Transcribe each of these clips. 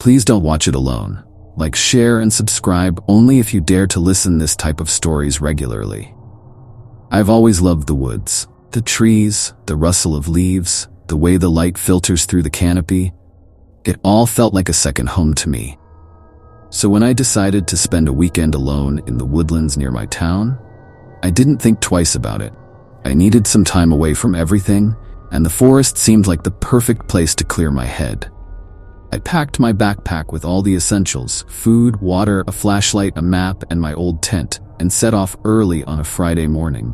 Please don't watch it alone. Like, share, and subscribe only if you dare to listen this type of stories regularly. I've always loved the woods. The trees, the rustle of leaves, the way the light filters through the canopy. It all felt like a second home to me. So when I decided to spend a weekend alone in the woodlands near my town, I didn't think twice about it. I needed some time away from everything, and the forest seemed like the perfect place to clear my head. I packed my backpack with all the essentials: food, water, a flashlight, a map, and my old tent, and set off early on a Friday morning.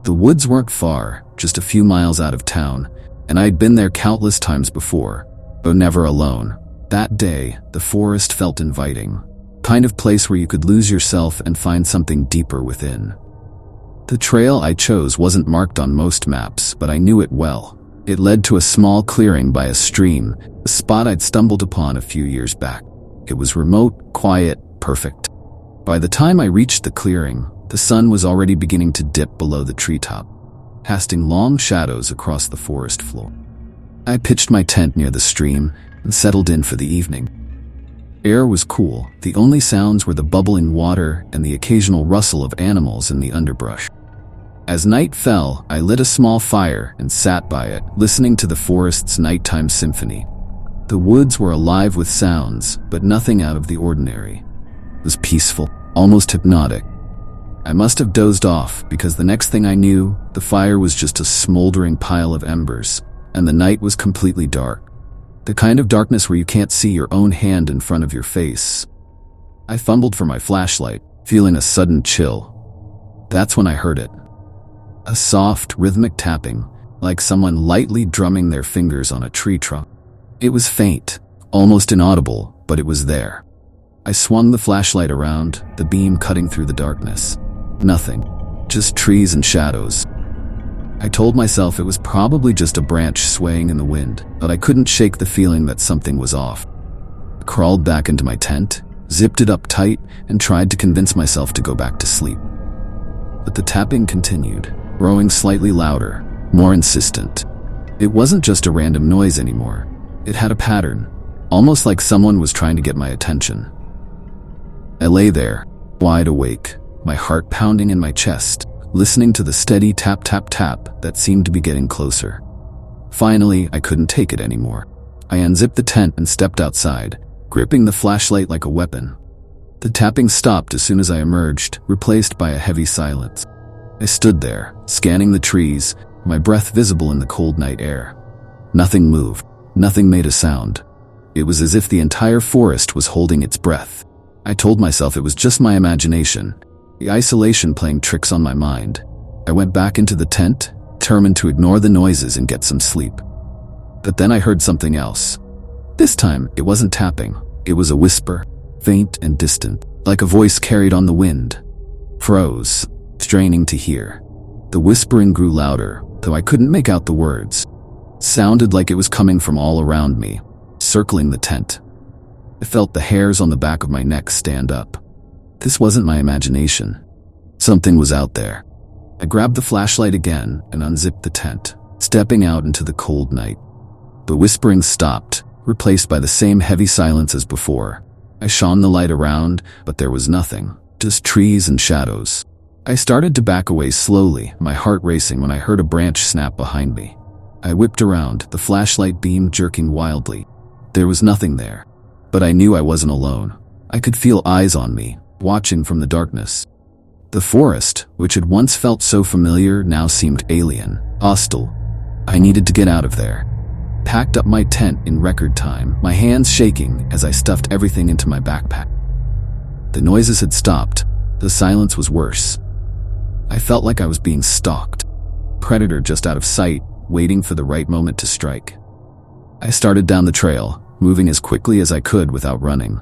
The woods weren't far, just a few miles out of town, and I'd been there countless times before, but never alone. That day, the forest felt inviting, kind of place where you could lose yourself and find something deeper within. The trail I chose wasn't marked on most maps, but I knew it well. It led to a small clearing by a stream, a spot I'd stumbled upon a few years back. It was remote, quiet, perfect. By the time I reached the clearing, the sun was already beginning to dip below the treetop, casting long shadows across the forest floor. I pitched my tent near the stream and settled in for the evening. Air was cool. The only sounds were the bubbling water and the occasional rustle of animals in the underbrush. As night fell, I lit a small fire and sat by it, listening to the forest's nighttime symphony. The woods were alive with sounds, but nothing out of the ordinary. It was peaceful, almost hypnotic. I must have dozed off because the next thing I knew, the fire was just a smoldering pile of embers, and the night was completely dark. The kind of darkness where you can't see your own hand in front of your face. I fumbled for my flashlight, feeling a sudden chill. That's when I heard it. A soft, rhythmic tapping, like someone lightly drumming their fingers on a tree trunk. It was faint, almost inaudible, but it was there. I swung the flashlight around, the beam cutting through the darkness. Nothing, just trees and shadows. I told myself it was probably just a branch swaying in the wind, but I couldn't shake the feeling that something was off. I crawled back into my tent, zipped it up tight, and tried to convince myself to go back to sleep. But the tapping continued, growing slightly louder, more insistent. It wasn't just a random noise anymore. It had a pattern, almost like someone was trying to get my attention. I lay there, wide awake, my heart pounding in my chest, listening to the steady tap-tap-tap that seemed to be getting closer. Finally, I couldn't take it anymore. I unzipped the tent and stepped outside, gripping the flashlight like a weapon. The tapping stopped as soon as I emerged, replaced by a heavy silence. I stood there, scanning the trees, my breath visible in the cold night air. Nothing moved. Nothing made a sound. It was as if the entire forest was holding its breath. I told myself it was just my imagination, the isolation playing tricks on my mind. I went back into the tent, determined to ignore the noises and get some sleep. But then I heard something else. This time, it wasn't tapping. It was a whisper, faint and distant, like a voice carried on the wind. Froze, straining to hear. The whispering grew louder, though I couldn't make out the words. Sounded like it was coming from all around me, circling the tent. I felt the hairs on the back of my neck stand up. This wasn't my imagination. Something was out there. I grabbed the flashlight again and unzipped the tent, stepping out into the cold night. The whispering stopped, replaced by the same heavy silence as before. I shone the light around, but there was nothing, just trees and shadows. I started to back away slowly, my heart racing when I heard a branch snap behind me. I whipped around, the flashlight beam jerking wildly. There was nothing there, but I knew I wasn't alone. I could feel eyes on me, watching from the darkness. The forest, which had once felt so familiar, now seemed alien, hostile. I needed to get out of there. Packed up my tent in record time, my hands shaking as I stuffed everything into my backpack. The noises had stopped. The silence was worse. I felt like I was being stalked. Predator just out of sight, waiting for the right moment to strike. I started down the trail, moving as quickly as I could without running.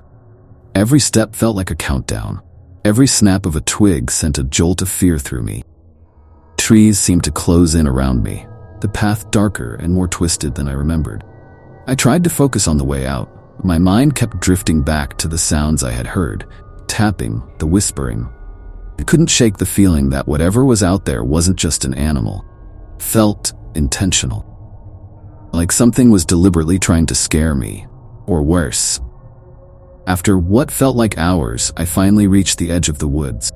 Every step felt like a countdown. Every snap of a twig sent a jolt of fear through me. Trees seemed to close in around me, the path darker and more twisted than I remembered. I tried to focus on the way out. My mind kept drifting back to the sounds I had heard, tapping, the whispering. I couldn't shake the feeling that whatever was out there wasn't just an animal. Felt intentional. Like something was deliberately trying to scare me, or worse. After what felt like hours, I finally reached the edge of the woods.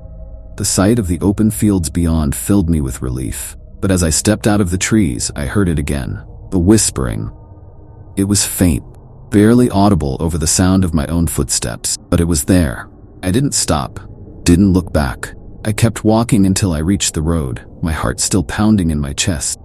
The sight of the open fields beyond filled me with relief. But as I stepped out of the trees, I heard it again. The whispering. It was faint, barely audible over the sound of my own footsteps, but it was there. I didn't stop, didn't look back. I kept walking until I reached the road, my heart still pounding in my chest.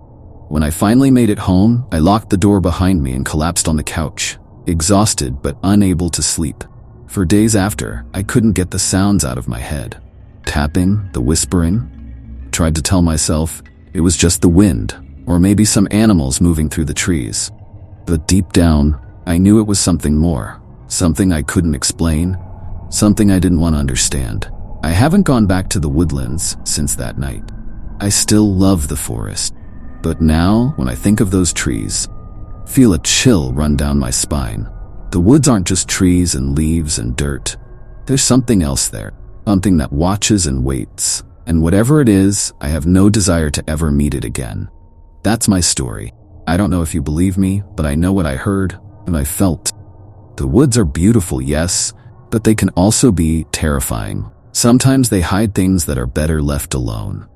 When I finally made it home, I locked the door behind me and collapsed on the couch, exhausted but unable to sleep. For days after, I couldn't get the sounds out of my head. Tapping, the whispering. Tried to tell myself it was just the wind, or maybe some animals moving through the trees. But deep down, I knew it was something more, something I couldn't explain, something I didn't want to understand. I haven't gone back to the woodlands since that night. I still love the forest, but now, when I think of those trees, feel a chill run down my spine. The woods aren't just trees and leaves and dirt. There's something else there, something that watches and waits. And whatever it is, I have no desire to ever meet it again. That's my story. I don't know if you believe me, but I know what I heard and I felt. The woods are beautiful, yes, but they can also be terrifying. Sometimes they hide things that are better left alone.